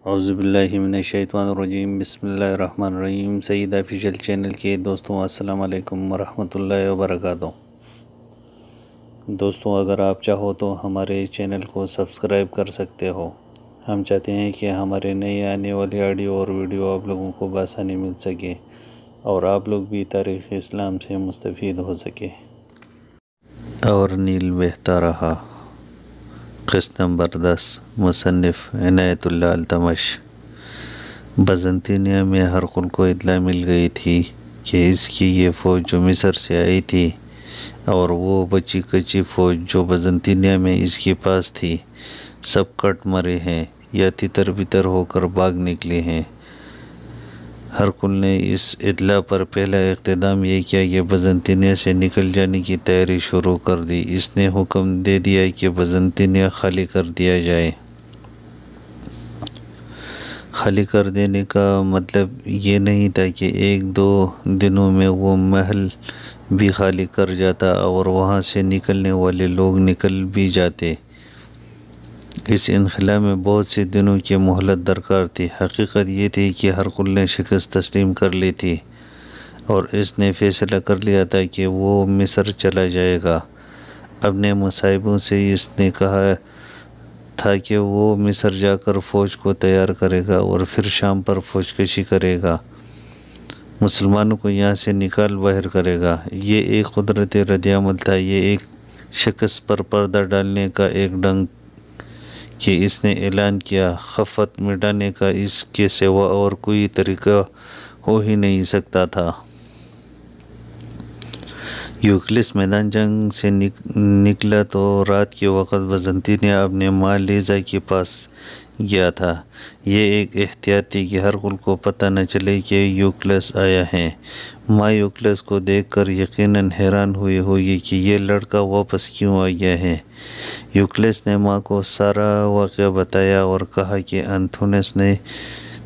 اعوذ باللہ من الشیطان الرجیم، بسم اللہ الرحمن الرحیم۔ سعید آفیشیل چینل کے دوستوں السلام علیکم ورحمۃ اللہ وبرکاتہ۔ دوستوں، اگر آپ چاہو تو ہمارے چینل کو سبسکرائب کر سکتے ہو۔ ہم چاہتے ہیں کہ ہمارے نئے آنے والی آڈیو اور ویڈیو آپ لوگوں کو بآسانی مل سکے اور آپ لوگ بھی تاریخ اسلام سے مستفید ہو سکے۔ اور نیل بہتا رہا، قسط نمبر 10، مصنف عنایت اللہ التمش۔ بزنطینیہ میں ہرقل کو اطلاع مل گئی تھی کہ اس کی یہ فوج جو مصر سے آئی تھی اور وہ بچی کچی فوج جو بزنطینیہ میں اس کے پاس تھی، سب کٹ مرے ہیں یا تتر بتر ہو کر بھاگ نکلے ہیں۔ ہرقل نے اس اطلاع پر پہلا اقدام یہ کیا کہ بزنطینیہ سے نکل جانے کی تیاری شروع کر دی۔ اس نے حکم دے دیا کہ بزنطینیہ خالی کر دیا جائے۔ خالی کر دینے کا مطلب یہ نہیں تھا کہ ایک دو دنوں میں وہ محل بھی خالی کر جاتا اور وہاں سے نکلنے والے لوگ نکل بھی جاتے۔ اس انخلا میں بہت سے دنوں کی مہلت درکار تھی۔ حقیقت یہ تھی کہ ہرقل نے شکست تسلیم کر لی تھی اور اس نے فیصلہ کر لیا تھا کہ وہ مصر چلا جائے گا۔ اپنے مصاحبوں سے اس نے کہا تھا کہ وہ مصر جا کر فوج کو تیار کرے گا اور پھر شام پر فوج کشی کرے گا، مسلمانوں کو یہاں سے نکال باہر کرے گا۔ یہ ایک قدرتی رد عمل تھا، یہ ایک شکست پر پردہ ڈالنے کا ایک ڈھنگ کہ اس نے اعلان کیا، خفت مٹانے کا اس کے سوا اور کوئی طریقہ ہو ہی نہیں سکتا تھا۔ یوکلس میدان جنگ سے نکلا تو رات کے وقت بزنطینیہ اپنے ماں لیزا کے پاس گیا تھا۔ یہ ایک احتیاط تھی کہ ہرقل کو پتہ نہ چلے کہ یوکلس آیا ہے۔ ماں یوکلس کو دیکھ کر یقیناً حیران ہوئی ہوگی کہ یہ لڑکا واپس کیوں آ گیا ہے۔ یوکلس نے ماں کو سارا واقعہ بتایا اور کہا کہ انتھونس نے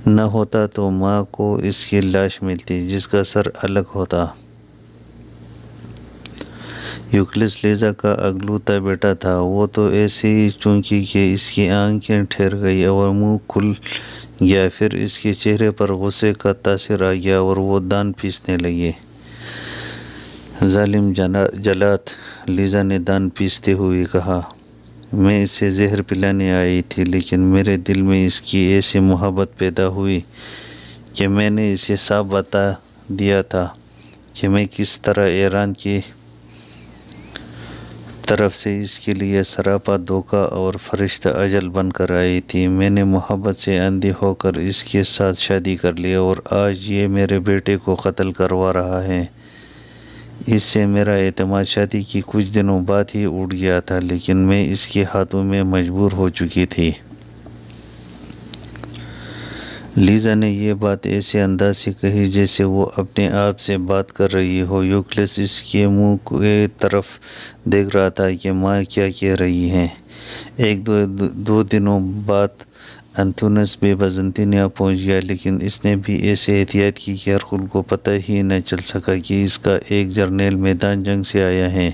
نہ ہوتا تو ماں کو اس کی لاش ملتی جس کا سر الگ ہوتا۔ یوکلس لیزا کا اگلوتا بیٹا تھا، وہ تو ایسے ہی چونکی کہ اس کی آنکھیں ٹھہر گئی اور منہ کھل گیا، پھر اس کے چہرے پر غصے کا تاثر آ گیا اور وہ دان پیسنے لگے۔ ظالم جلات، لیزا نے دان پیستے ہوئے کہا، میں اسے زہر پلانے آئی تھی لیکن میرے دل میں اس کی ایسی محبت پیدا ہوئی کہ میں نے اسے صاف بتا دیا تھا کہ میں کس طرح ایران کی طرف سے اس کے لیے سراپا دھوکہ اور فرشتہ اجل بن کر آئی تھی۔ میں نے محبت سے اندھی ہو کر اس کے ساتھ شادی کر لی اور آج یہ میرے بیٹے کو قتل کروا رہا ہے۔ اس سے میرا اعتماد شادی کی کچھ دنوں بعد ہی اٹھ گیا تھا لیکن میں اس کے ہاتھوں میں مجبور ہو چکی تھی۔ لیزا نے یہ بات ایسے انداز سے کہی جیسے وہ اپنے آپ سے بات کر رہی ہو۔ یوکلس اس کے منہ کی طرف دیکھ رہا تھا کہ ماں کیا کہہ رہی ہیں۔ ایک دو دنوں بعد انتھونس بھی بزنطینیہ پہنچ گیا لیکن اس نے بھی ایسے احتیاط کی کہ ہرقل کو پتہ ہی نہ چل سکا کہ اس کا ایک جرنیل میدان جنگ سے آیا ہے۔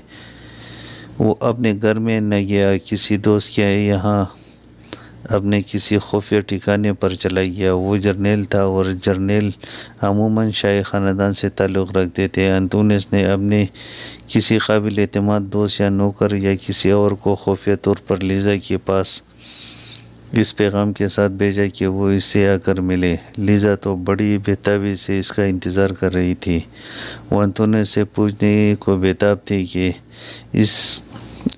وہ اپنے گھر میں نہ گیا، کسی دوست کے یہاں اپنے کسی خفیہ ٹھکانے پر چلا گیا۔ وہ جرنیل تھا اور جرنیل عموماً شاہی خاندان سے تعلق رکھتے تھے۔ انتونس نے اپنے کسی قابل اعتماد دوست یا نوکر یا کسی اور کو خفیہ طور پر لیزا کے پاس اس پیغام کے ساتھ بھیجا کہ وہ اس سے آ کر ملے۔ لیزا تو بڑی بےتابی سے اس کا انتظار کر رہی تھی۔ وہ انتونس سے پوچھنے کو بےتاب تھی کہ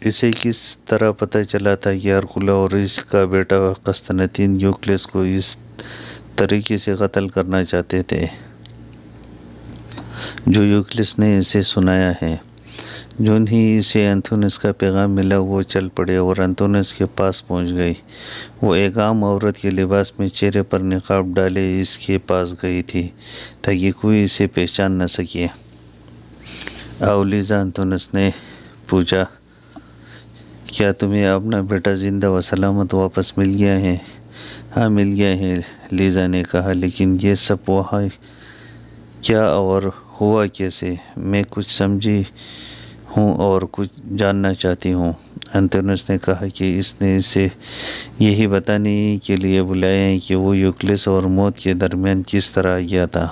اسے کس طرح پتہ چلا تھا کہ ہرقل اور اس کا بیٹا قسطنطین یوکلس کو اس طریقے سے قتل کرنا چاہتے تھے جو یوکلس نے اسے سنایا ہے۔ جو ہی اسے انتھونس کا پیغام ملا وہ چل پڑے اور انتھونس کے پاس پہنچ گئی۔ وہ ایک عام عورت کے لباس میں چہرے پر نقاب ڈالے اس کے پاس گئی تھی تاکہ کوئی اسے پہچان نہ سکے۔ آؤ لیزا، انتھونس نے پوچھا، کیا تمہیں اپنا بیٹا زندہ و سلامت واپس مل گیا ہے؟ ہاں مل گیا ہے، لیزا نے کہا، لیکن یہ سب وہاں کیا اور ہوا کیسے؟ میں کچھ سمجھی ہوں اور کچھ جاننا چاہتی ہوں۔ انتونس نے کہا کہ اس نے اسے یہی بتانے کے لیے بلایا ہے کہ وہ یوکلس اور موت کے درمیان کس طرح گیا تھا۔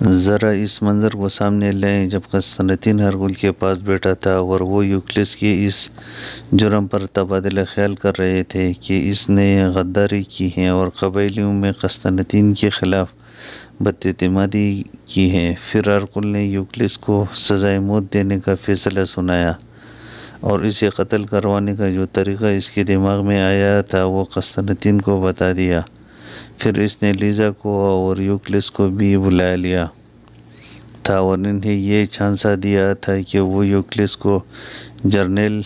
ذرا اس منظر کو سامنے لائیں جب قسطنطین ہرقل کے پاس بیٹھا تھا اور وہ یوکلس کے اس جرم پر تبادلہ خیال کر رہے تھے کہ اس نے غداری کی ہے اور قبائلیوں میں قسطنطین کے خلاف بداعتمادی کی ہے۔ پھر ہرقل نے یوکلس کو سزائے موت دینے کا فیصلہ سنایا اور اسے قتل کروانے کا جو طریقہ اس کے دماغ میں آیا تھا وہ قسطنطین کو بتا دیا۔ پھر اس نے لیزا کو اور یوکلس کو بھی بلا لیا تھا اور انہیں یہ جھانسا دیا تھا کہ وہ یوکلس کو جرنیل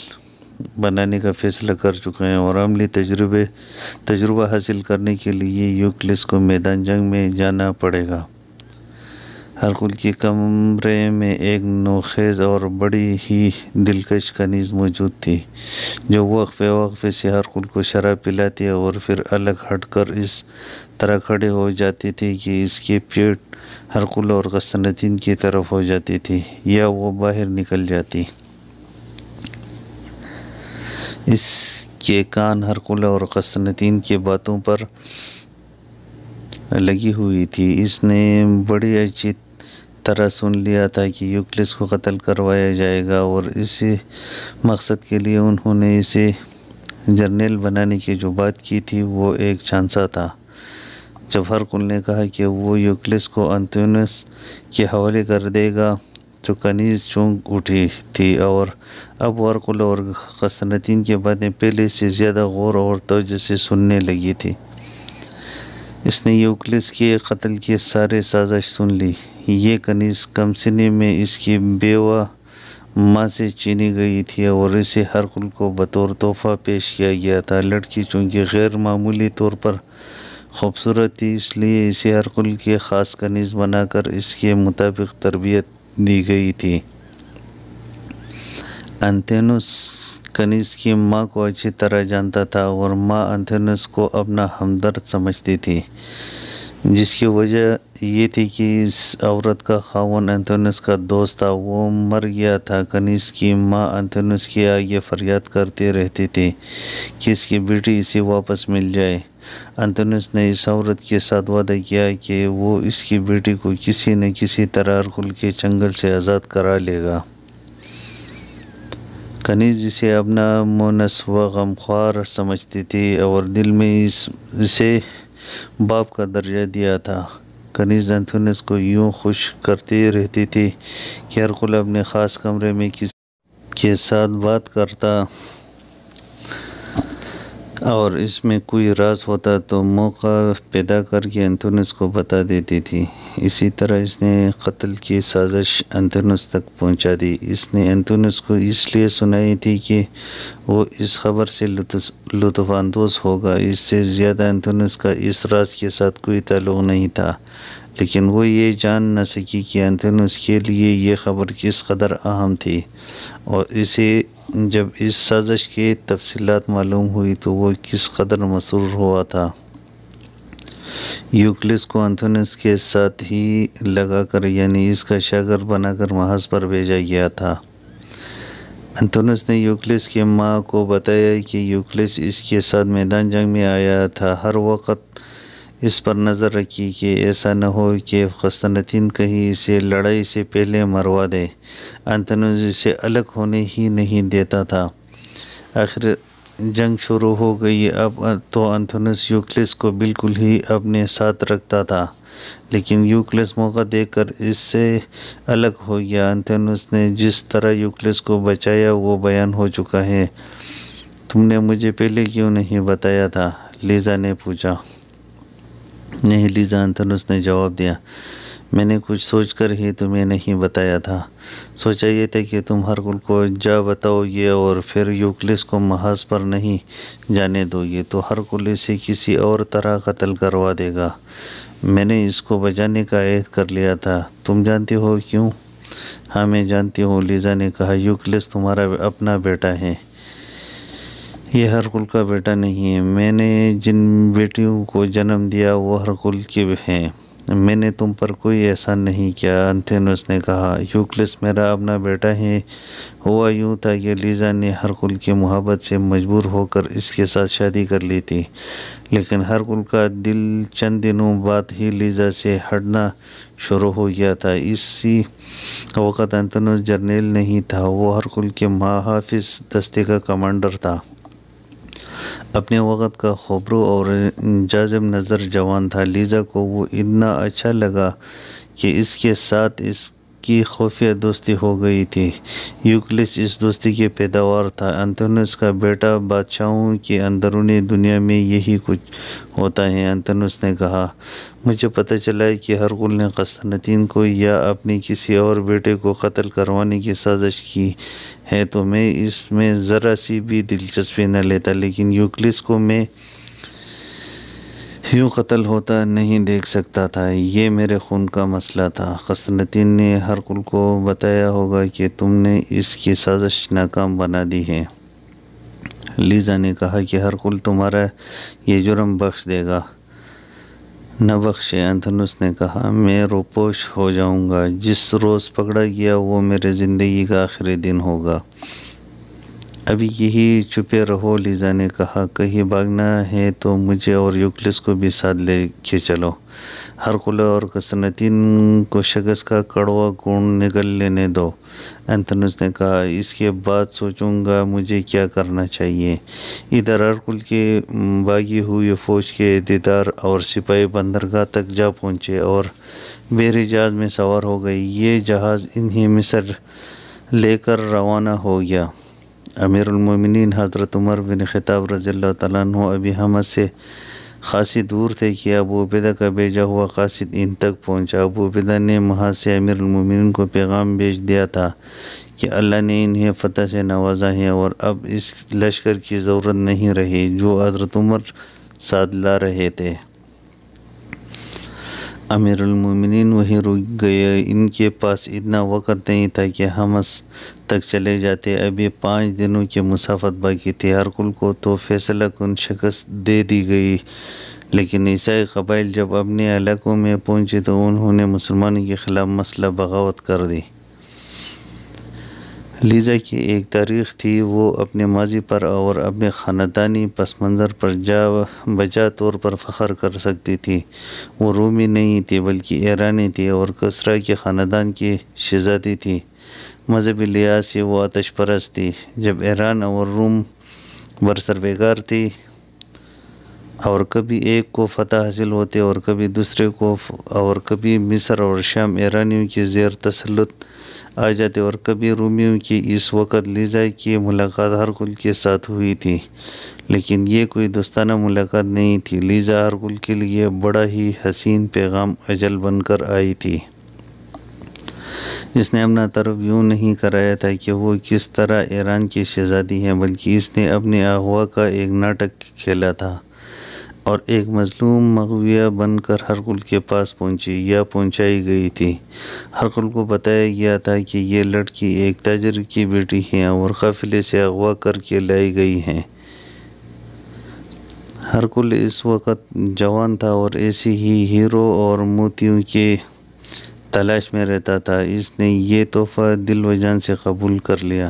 بنانے کا فیصلہ کر چکے ہیں اور عملی تجربہ حاصل کرنے کے لیے یوکلس کو میدان جنگ میں جانا پڑے گا۔ ہرقل کے کمرے میں ایک نوخیز اور بڑی ہی دلکش کنیز موجود تھی جو وقفے وقفے سے ہرقل کو شراب پلاتی اور پھر الگ ہٹ کر اس طرح کھڑے ہو جاتی تھی کہ اس کی پیٹھ ہرقل اور قسطنطین کی طرف ہو جاتی تھی یا وہ باہر نکل جاتی۔ اس کے کان ہرقل اور قسطنطین کی باتوں پر لگی ہوئی تھی۔ اس نے بڑی اچھی طرح سن لیا تھا کہ یوکلس کو قتل کروایا جائے گا اور اسی مقصد کے لیے انہوں نے اسے جرنیل بنانے کی جو بات کی تھی وہ ایک جھانسا تھا۔ جب ہرقل نے کہا کہ وہ یوکلس کو انتونس کے حوالے کر دے گا تو کنیز چونک اٹھی تھی اور اب ہرقل اور قسطنطین کی باتیں پہلے سے زیادہ غور اور توجہ سے سننے لگی تھی۔ اس نے یوکلس کے قتل کی ساری سازش سن لی۔ یہ کنیز کم سنی میں اس کی بیوہ ماں سے چینی گئی تھی اور اسے ہرقل کو بطور تحفہ پیش کیا گیا تھا۔ لڑکی چونکہ غیر معمولی طور پر خوبصورت تھی اس لیے اسے ہرقل کی خاص کنیز بنا کر اس کے مطابق تربیت دی گئی تھی۔ انتونس کنیز کی ماں کو اچھی طرح جانتا تھا اور ماں انتونس کو اپنا ہمدرد سمجھتی تھی، جس کی وجہ یہ تھی کہ اس عورت کا خاوند انتونس کا دوست تھا، وہ مر گیا تھا۔ کنیز کی ماں انتونس کے آگے فریاد کرتی رہتی تھی کہ اس کی بیٹی اسے واپس مل جائے۔ انتونس نے اس عورت کے ساتھ وعدہ کیا کہ وہ اس کی بیٹی کو کسی نہ کسی طرح ہرقل کے چنگل سے آزاد کرا لے گا۔ کنیز اسے اپنا مونس و غمخوار سمجھتی تھی اور دل میں اسے باپ کا درجہ دیا تھا۔ کنیز انتونس کو یوں خوش کرتی رہتی تھی کہ ہرقل اپنے خاص کمرے میں کسی کے ساتھ بات کرتا اور اس میں کوئی راز ہوتا تو موقع پیدا کر کے انتونس کو بتا دیتی تھی۔ اسی طرح اس نے قتل کی سازش انتونس تک پہنچا دی۔ اس نے انتونس کو اس لیے سنائی تھی کہ وہ اس خبر سے لطف اندوز ہوگا۔ اس سے زیادہ انتونس کا اس راز کے ساتھ کوئی تعلق نہیں تھا، لیکن وہ یہ جان نہ سکی کہ انتونس کے لیے یہ خبر کس قدر اہم تھی اور اسے جب اس سازش کی تفصیلات معلوم ہوئی تو وہ کس قدر مسرور ہوا تھا۔ یوکلس کو انتونس کے ساتھ ہی لگا کر یعنی اس کا شاگرد بنا کر محاذ پر بھیجا گیا تھا۔ انتونس نے یوکلس کی ماں کو بتایا کہ یوکلس اس کے ساتھ میدان جنگ میں آیا تھا۔ ہر وقت اس پر نظر رکھی کہ ایسا نہ ہو کہ قسطنطین کہیں اسے لڑائی سے پہلے مروا دے۔ انتونس اسے الگ ہونے ہی نہیں دیتا تھا۔ آخر جنگ شروع ہو گئی۔ اب تو انتونس یوکلس کو بالکل ہی اپنے ساتھ رکھتا تھا، لیکن یوکلس موقع دیکھ کر اس سے الگ ہو گیا۔ انتونس نے جس طرح یوکلس کو بچایا وہ بیان ہو چکا ہے۔ تم نے مجھے پہلے کیوں نہیں بتایا تھا؟ لیزا نے پوچھا۔ نہیں لیزا، انتونس نے جواب دیا، میں نے کچھ سوچ کر ہی تمہیں نہیں بتایا تھا۔ سوچا یہ تھا کہ تم ہرقل کو جا بتاؤ گے اور پھر یوکلس کو محاذ پر نہیں جانے دو گے تو ہرقل اسے کسی اور طرح قتل کروا دے گا۔ میں نے اس کو بچانے کا عہد کر لیا تھا۔ تم جانتے ہو کیوں؟ ہاں میں جانتی ہوں، لیزا نے کہا۔ یوکلس تمہارا اپنا بیٹا ہے، یہ ہرقل کا بیٹا نہیں ہے۔ میں نے جن بیٹیوں کو جنم دیا وہ ہرقل کے ہیں۔ میں نے تم پر کوئی احسان نہیں کیا۔ انتھینوس نے کہا، یوکلس میرا اپنا بیٹا ہے۔ ہوا یوں تھا کہ لیزا نے ہرکل کی محبت سے مجبور ہو کر اس کے ساتھ شادی کر لی تھی، لیکن ہرکل کا دل چند دنوں بعد ہی لیزا سے ہٹنا شروع ہو گیا تھا۔ اسی وقت انتھینوس جرنیل نہیں تھا، وہ ہرکل کے محافظ دستے کا کمانڈر تھا۔ اپنے وقت کا خبرو اور جاذب نظر جوان تھا۔ لیزا کو وہ اتنا اچھا لگا کہ اس کے ساتھ اس کی خفیہ دوستی ہو گئی تھی۔ یوکلس اس دوستی کی پیداوار تھا۔ انتھینوس کا بیٹا، بادشاہوں کی اندرونی دنیا میں یہی کچھ ہوتا ہے۔ انتھینوس نے کہا، مجھے پتہ چلا ہے کہ ہرکل نے قسطنطین کو یا اپنے کسی اور بیٹے کو قتل کروانے کی سازش کی ہے تو میں اس میں ذرا سی بھی دلچسپی نہ لیتا، لیکن یوکلس کو میں یوں قتل ہوتا نہیں دیکھ سکتا تھا۔ یہ میرے خون کا مسئلہ تھا۔ قسطنطین نے ہرکل کو بتایا ہوگا کہ تم نے اس کی سازش ناکام بنا دی ہے۔ لیزا نے کہا کہ ہرکل تمہارا یہ جرم بخش دے گا۔ نہ بخشے، انتھینوس نے کہا، میں روپوش ہو جاؤں گا۔ جس روز پکڑا گیا وہ میرے زندگی کا آخری دن ہوگا۔ ابھی یہی چھپے رہو، لیزا نے کہا، کہیں بھاگنا ہے تو مجھے اور یوکلس کو بھی ساتھ لے کے چلو۔ ہرکل اور قسطنطین کو شکست کا کڑوا گھونٹ نکل لینے دو۔ انتھینوس نے کہا، اس کے بعد سوچوں گا مجھے کیا کرنا چاہیے۔ ادھر ہرکل کی بھاگی ہوئی فوج کے دیدار اور سپاہی بندرگاہ تک جا پہنچے اور بحری جہاز میں سوار ہو گئے۔ یہ جہاز انہیں مصر لے کر روانہ ہو گیا۔ امیر المومنین حضرت عمر بن خطاب رضی اللہ تعالیٰ عنہ ابھی حمص سے خاصی دور تھے کہ ابو عبیدہ کا بھیجا ہوا قاصد ان تک پہنچا۔ ابو عبیدہ نے محاذ سے امیر المومنین کو پیغام بھیج دیا تھا کہ اللہ نے انہیں فتح سے نوازا ہے اور اب اس لشکر کی ضرورت نہیں رہی جو حضرت عمر ساتھ لا رہے تھے۔ امیر المومنین وہیں رک گئے۔ ان کے پاس اتنا وقت نہیں تھا کہ حمص تک چلے جاتے۔ ابھی 5 دنوں کی مسافت باقی تھی۔ ہرکل کو تو فیصلہ کن شکست دے دی گئی، لیکن عیسائی قبائل جب اپنے علاقوں میں پہنچے تو انہوں نے مسلمانوں کے خلاف مسلح بغاوت کر دی۔ لیزا کی ایک تاریخ تھی، وہ اپنے ماضی پر اور اپنے خاندانی پس منظر پر بجا طور پر فخر کر سکتی تھی۔ وہ رومی نہیں تھی بلکہ ایرانی تھی اور کسریٰ کے خاندان کی شہزادی تھی۔ مذہبی لحاظ سے وہ آتش پرست تھی۔ جب ایران اور روم برسربیگار تھی اور کبھی ایک کو فتح حاصل ہوتے اور کبھی دوسرے کو، اور کبھی مصر اور شام ایرانیوں کے زیر تسلط آ جاتے اور کبھی رومیوں کی، اس وقت لیزا کی ملاقات ہرکل کے ساتھ ہوئی تھی، لیکن یہ کوئی دوستانہ ملاقات نہیں تھی۔ لیزا ہرکل کے لیے بڑا ہی حسین پیغام اجل بن کر آئی تھی۔ اس نے اپنا تعارف یوں نہیں کرایا تھا کہ وہ کس طرح ایران کی شہزادی ہے، بلکہ اس نے اپنے اغوا کا ایک ناٹک کھیلا تھا اور ایک مظلوم مغویہ بن کر ہرکل کے پاس پہنچی یا پہنچائی گئی تھی۔ ہرکل کو بتایا گیا تھا کہ یہ لڑکی ایک تاجر کی بیٹی ہے اور قافلے سے اغوا کر کے لائی گئی ہے۔ ہرکل اس وقت جوان تھا اور ایسے ہی ہیرو اور موتیوں کی تلاش میں رہتا تھا۔ اس نے یہ تحفہ دل و جان سے قبول کر لیا۔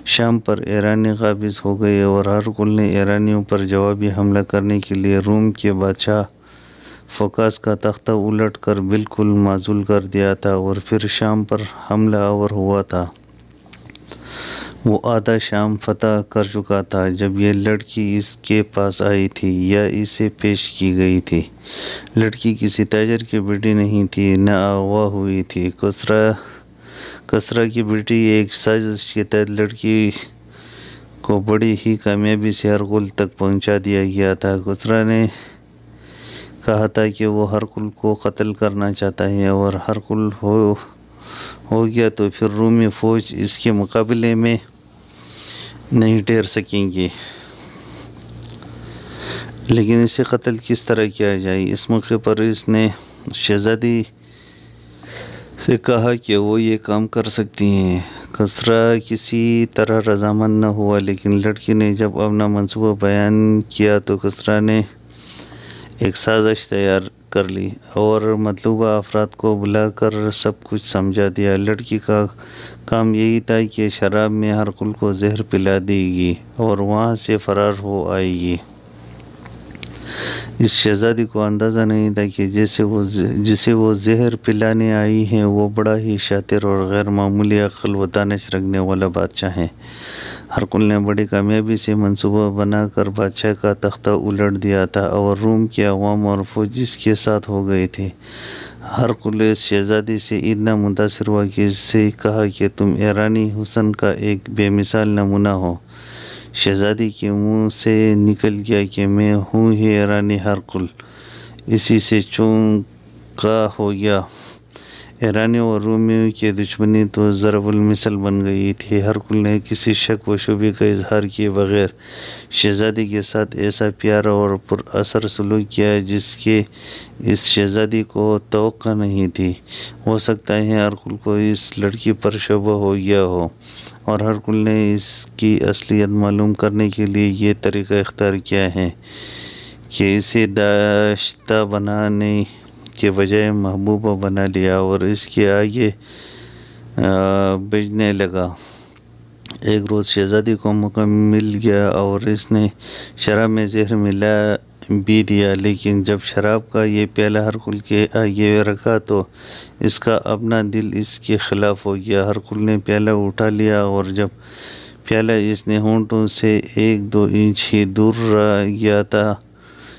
شام پر ایرانی قابض ہو گئے اور ہرکل نے ایرانیوں پر جوابی حملہ کرنے کے لیے روم کے بادشاہ فوکاس کا تختہ الٹ کر بالکل معزول کر دیا تھا اور پھر شام پر حملہ آور ہوا تھا۔ وہ آدھا شام فتح کر چکا تھا جب یہ لڑکی اس کے پاس آئی تھی یا اسے پیش کی گئی تھی۔ لڑکی کسی تاجر کی بیٹی نہیں تھی، نہ اغوا ہوئی تھی۔ کسریٰ کی بیٹی ایک سازش کے تحت لڑکی کو بڑی ہی کامیابی سے ہرکل تک پہنچا دیا گیا تھا۔ کسریٰ نے کہا تھا کہ وہ ہرکل کو قتل کرنا چاہتا ہے اور ہرکل ہو گیا تو پھر رومی فوج اس کے مقابلے میں نہیں ٹھہر سکیں گی۔ لیکن اسے قتل کس طرح کیا جائے؟ اس موقع پر اس نے شہزادی سے کہا کہ وہ یہ کام کر سکتی ہیں۔ کسریٰ کسی طرح رضامند نہ ہوا، لیکن لڑکی نے جب اپنا منصوبہ بیان کیا تو کسریٰ نے ایک سازش تیار کر لی اور مطلوبہ افراد کو بلا کر سب کچھ سمجھا دیا۔ لڑکی کا کام یہی تھا کہ شراب میں ہرقل کو زہر پلا دے گی اور وہاں سے فرار ہو آئے گی۔ اس شہزادی کو اندازہ نہیں تھا کہ جسے وہ زہر پلانے آئی ہے وہ بڑا ہی شاطر اور غیر معمولی عقل و دانش رکھنے والا بادشاہ ہے۔ ہرقل نے بڑی کامیابی سے منصوبہ بنا کر بادشاہ کا تختہ الٹ دیا تھا اور روم کے عوام اور فوج اس کے ساتھ ہو گئے تھے۔ ہرقل اس شہزادی سے اتنا متاثر ہوا کہ اس سے کہا کہ تم ایرانی حسن کا ایک بے مثال نمونہ ہو۔ شہزادی کے منہ سے نکل گیا کہ میں ہوں ہی ایرانی ہرقل۔ اسی سے چونکا ہو گیا۔ ایرانیوں اور رومیوں کی دشمنی تو ضرب المثل بن گئی تھی۔ ہرقل نے کسی شک و شبے کا اظہار کیے بغیر شہزادی کے ساتھ ایسا پیارا اور پر اثر سلوک کیا جس کے اس شہزادی کو توقع نہیں تھی۔ ہو سکتا ہے ہرقل کو اس لڑکی پر شبہ ہو گیا ہو اور ہرقل نے اس کی اصلیت معلوم کرنے کے لیے یہ طریقہ اختیار کیا ہے کہ اسے داشتہ بنانے کے بجائے محبوبہ بنا لیا اور اس کے آگے بھیجنے لگا۔ ایک روز شہزادی کو موقع مل گیا اور اس نے شراب میں زہر ملا بھی دیا، لیکن جب شراب کا یہ پیالہ ہرقل کے آگے رکھا تو اس کا اپنا دل اس کے خلاف ہو گیا۔ ہرقل نے پیالہ اٹھا لیا اور جب پیالہ اس نے ہونٹوں سے 1-2 انچ ہی دور رہ گیا تھا،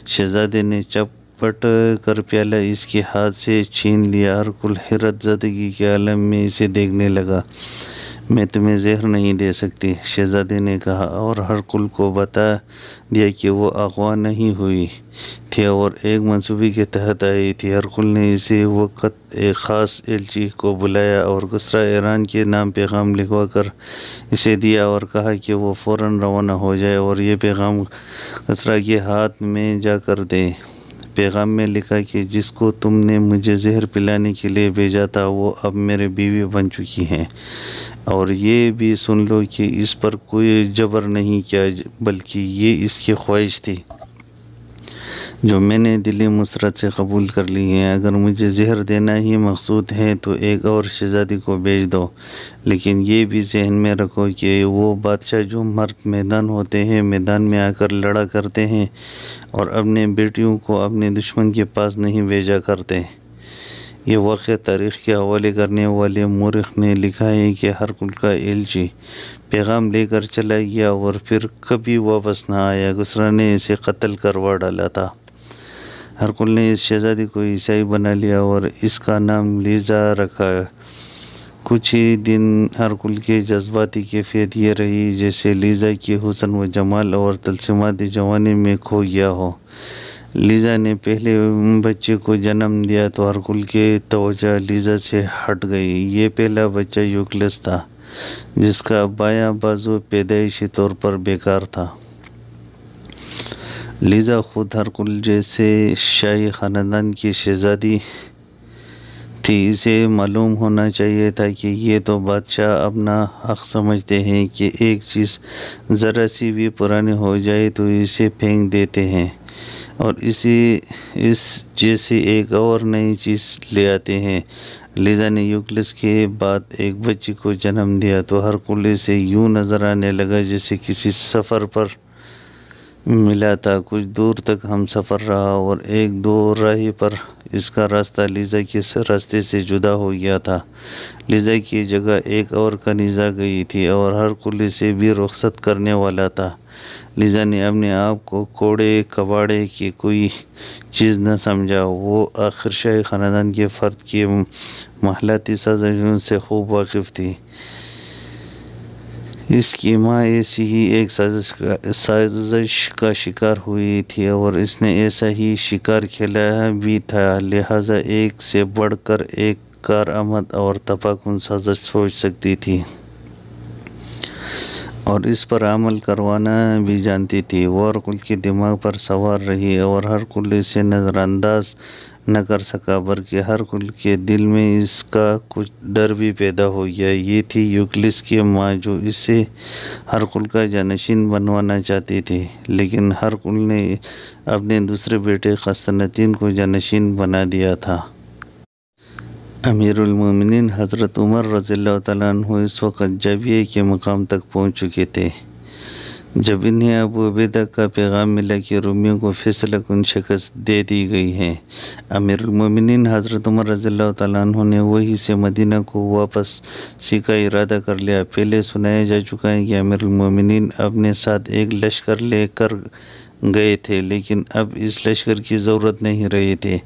شہزادے نے چپٹ کر پیالہ اس کے ہاتھ سے چھین لیا۔ ہرقل حیرت زدگی کے عالم میں اسے دیکھنے لگا۔ میں تمہیں زہر نہیں دے سکتی، شہزادے نے کہا اور ہرقل کو بتا دیا کہ وہ اغوا نہیں ہوئی تھی اور ایک منصوبے کے تحت آئی تھی۔ ہرقل نے اسی وقت ایک خاص ایلچی کو بلایا اور کسریٰ ایران کے نام پیغام لکھوا کر اسے دیا اور کہا کہ وہ فوراً روانہ ہو جائے اور یہ پیغام کسریٰ کے ہاتھ میں جا کر دے۔ پیغام میں لکھا کہ جس کو تم نے مجھے زہر پلانے کے لیے بھیجا تھا وہ اب میرے بیوی بن چکی ہیں، اور یہ بھی سن لو کہ اس پر کوئی جبر نہیں کیا بلکہ یہ اس کی خواہش تھی جو میں نے دلی مسرت سے قبول کر لی ہے۔ اگر مجھے زہر دینا ہی مقصود ہے تو ایک اور شہزادی کو بھیج دو، لیکن یہ بھی ذہن میں رکھو کہ وہ بادشاہ جو مرد میدان ہوتے ہیں میدان میں آ کر لڑا کرتے ہیں اور اپنے بیٹیوں کو اپنے دشمن کے پاس نہیں بھیجا کرتے۔ یہ واقعہ تاریخ کے حوالے کرنے والے مورخ نے لکھا ہے کہ ہرقل کا ایلچی پیغام لے کر چلا گیا اور پھر کبھی واپس نہ آیا۔ کسریٰ نے اسے قتل کروا ڈالا تھا۔ ہرقل نے اس شہزادی کو عیسائی بنا لیا اور اس کا نام لیزا رکھا۔ کچھ ہی دن ہرقل کی جذباتی کیفیت یہ رہی جیسے لیزا کی حسن و جمال اور تلسماتی جوانی میں کھو گیا ہو۔ لیزا نے پہلے بچے کو جنم دیا تو ہرقل کی توجہ لیزا سے ہٹ گئی۔ یہ پہلا بچہ یوکلس تھا جس کا بایاں بازو پیدائشی طور پر بیکار تھا۔ لیزا خود ہرقل جیسے شاہی خاندان کی شہزادی تھی۔ اسے معلوم ہونا چاہیے تھا کہ یہ تو بادشاہ اپنا حق سمجھتے ہیں کہ ایک چیز ذرا سی بھی پرانی ہو جائے تو اسے پھینک دیتے ہیں اور اس جیسی ایک اور نئی چیز لے آتے ہیں۔ لیزا نے یوکلس کے بعد ایک بچی کو جنم دیا تو ہرقل اسے یوں نظر آنے لگا جیسے کسی سفر پر ملا تھا۔ کچھ دور تک ہم سفر رہا اور ایک دو راہی پر اس کا راستہ لیزا کے راستے سے جدا ہو گیا تھا۔ لیزا کی جگہ ایک اور کنیزہ گئی تھی اور ہرقل اسے بھی رخصت کرنے والا تھا۔ لیزا نے اپنے آپ کو کوڑے کباڑے کی کوئی چیز نہ سمجھا۔ وہ آخر شاہی خاندان کے فرد کی محلاتی سازشوں سے خوب واقف تھی۔ اس کی ماں ایسی ہی ایک سازش کا شکار ہوئی تھی اور اس نے ایسا ہی شکار کھیلا بھی تھا، لہٰذا ایک سے بڑھ کر ایک کارآمد اور تباہ کن سازش سوچ سکتی تھی اور اس پر عمل کروانا بھی جانتی تھی۔ وہ ہرقل کے دماغ پر سوار رہی اور ہرقل اسے نظر انداز نہ کر سکا، بلکہ ہرقل کے دل میں اس کا کچھ ڈر بھی پیدا ہو گیا۔ یہ تھی یوکلس کی ماں، جو اسے ہرقل کا جانشین بنوانا چاہتی تھی، لیکن ہرقل نے اپنے دوسرے بیٹے قسطنطین کو جانشین بنا دیا تھا۔ امیر المومنین حضرت عمر رضی اللہ تعالیٰ عنہ اس وقت جاویہ کے مقام تک پہنچ چکے تھے جب انہیں ابو عبیدہ کا پیغام ملا کہ رومیوں کو فیصلہ کن شکست دے دی گئی ہے۔ امیر المومنین حضرت عمر رضی اللہ تعالیٰ عنہ نے وہیں سے مدینہ کو واپسی کا ارادہ کر لیا۔ پہلے سنایا جا چکا ہے کہ امیر المومنین اپنے ساتھ ایک لشکر لے کر گئے تھے، لیکن اب اس لشکر کی ضرورت نہیں رہی تھی۔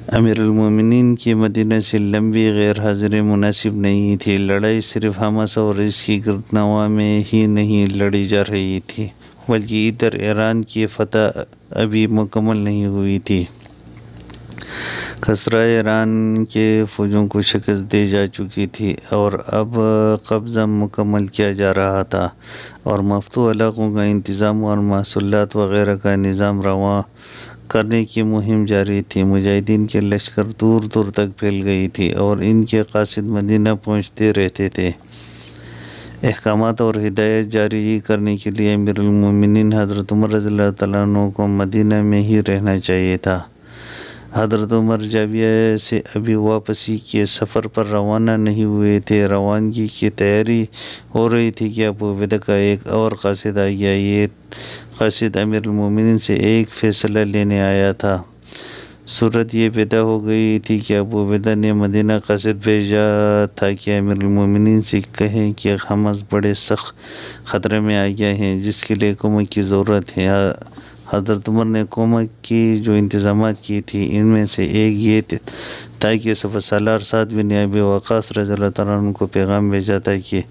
امیر المومنین کی مدینہ سے لمبی غیر حاضری مناسب نہیں تھی۔ لڑائی صرف حمص اور اس کی گردنواح میں ہی نہیں لڑی جا رہی تھی، بلکہ ادھر ایران کی فتح ابھی مکمل نہیں ہوئی تھی۔ کسریٰ ایران کے فوجوں کو شکست دی جا چکی تھی اور اب قبضہ مکمل کیا جا رہا تھا، اور مفتوح علاقوں کا انتظام اور محصولات وغیرہ کا نظام رواں کرنے کی مہم جاری تھی۔ مجاہدین کے لشکر دور دور تک پھیل گئی تھی اور ان کے قاصد مدینہ پہنچتے رہتے تھے۔ احکامات اور ہدایات جاری کرنے کے لیے امیر المومنین حضرت عمر رضی اللہ تعالیٰ عنہ کو مدینہ میں ہی رہنا چاہیے تھا۔ حضرت عمر جاویہ سے ابھی واپسی کے سفر پر روانہ نہیں ہوئے تھے۔ روانگی کی تیاری ہو رہی تھی کہ ابو عبیدہ کا ایک اور قاصد آ گیا۔ یہ قاصد امیر المومنین سے ایک فیصلہ لینے آیا تھا۔ صورت یہ پیدا ہو گئی تھی کہ ابو عبیدہ نے مدینہ قاصد بھیجا تھا کہ امیر المومنین سے کہیں کہ حمص بڑے سخت خطرے میں آ گیا ہے، جس کے لیے قومت کی ضرورت ہے۔ حضرت عمر نے قومت کی جو انتظامات کی تھی، ان میں سے ایک یہ تھا کہ سپہ سالار سعد بن ابی وقاص رضی اللہ تعالیٰ عنہ کو پیغام بھیجا تھا کہ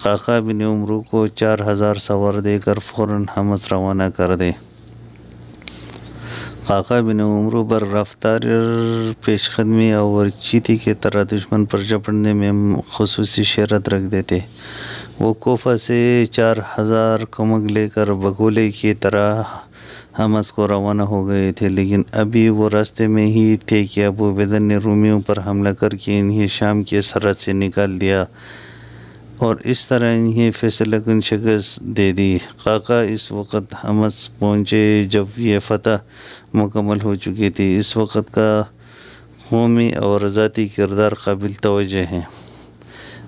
قعقاع بن عمرو کو 4000 سوار دے کر فوراً حمص روانہ کر دے۔ قعقاع بن عمرو بر رفتار پیش قدمی اور چیتے کی طرح دشمن پر جھپٹنے میں خصوصی شہرت رکھتے تھے۔ وہ کوفہ سے 4000 کمک لے کر بگولے کی طرح حمص کو روانہ ہو گئے تھے، لیکن ابھی وہ راستے میں ہی تھے کہ ابو عبیدہ نے رومیوں پر حملہ کر کے انہیں شام کی سرحد سے نکال دیا اور اس طرح انہیں فیصلہ کن شکست دے دی۔ قعقاع اس وقت حمص پہنچے جب یہ فتح مکمل ہو چکی تھی۔ اس وقت کا قومی اور ذاتی کردار قابل توجہ ہے۔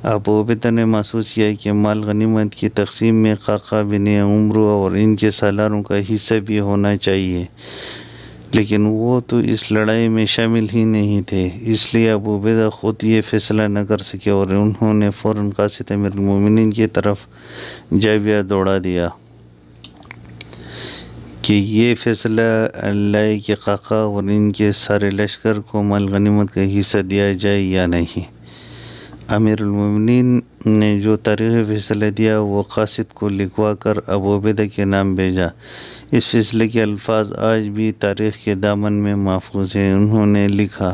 ابو عبیدہ نے محسوس کیا کہ مال غنیمت کی تقسیم میں قعقاع بن عمرو اور ان کے سالاروں کا حصہ بھی ہونا چاہیے، لیکن وہ تو اس لڑائی میں شامل ہی نہیں تھے۔ اس لیے ابو عبیدہ خود یہ فیصلہ نہ کر سکے اور انہوں نے فوراً قاصد امیر المومنین کی طرف جاویہ دوڑا دیا کہ یہ فیصلہ لائے کہ قعقاع اور ان کے سارے لشکر کو مال غنیمت کا حصہ دیا جائے یا نہیں۔ امیر المومنین نے جو تاریخی فیصلہ دیا وہ قاصد کو لکھوا کر ابو عبیدہ کے نام بھیجا۔ اس فیصلے کے الفاظ آج بھی تاریخ کے دامن میں محفوظ ہیں۔ انہوں نے لکھا،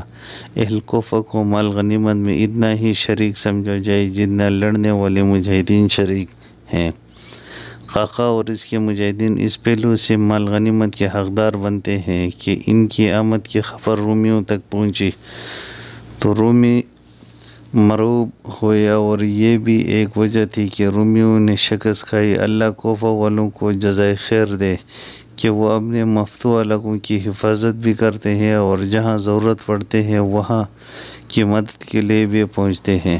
اہل کوفہ کو مال غنیمت میں اتنا ہی شریک سمجھا جائے جتنا لڑنے والے مجاہدین شریک ہیں۔ قعقاع اور اس کے مجاہدین اس پہلو سے مال غنیمت کے حقدار بنتے ہیں کہ ان کی آمد کی خبر رومیوں تک پہنچی تو رومی مرعوب ہوئے، اور یہ بھی ایک وجہ تھی کہ رومیوں نے شکست کھائی۔ اللہ کوفہ والوں کو جزائے خیر دے کہ وہ اپنے مفتوح علاقوں کی حفاظت بھی کرتے ہیں اور جہاں ضرورت پڑتے ہیں وہاں کی مدد کے لیے بھی پہنچتے ہیں۔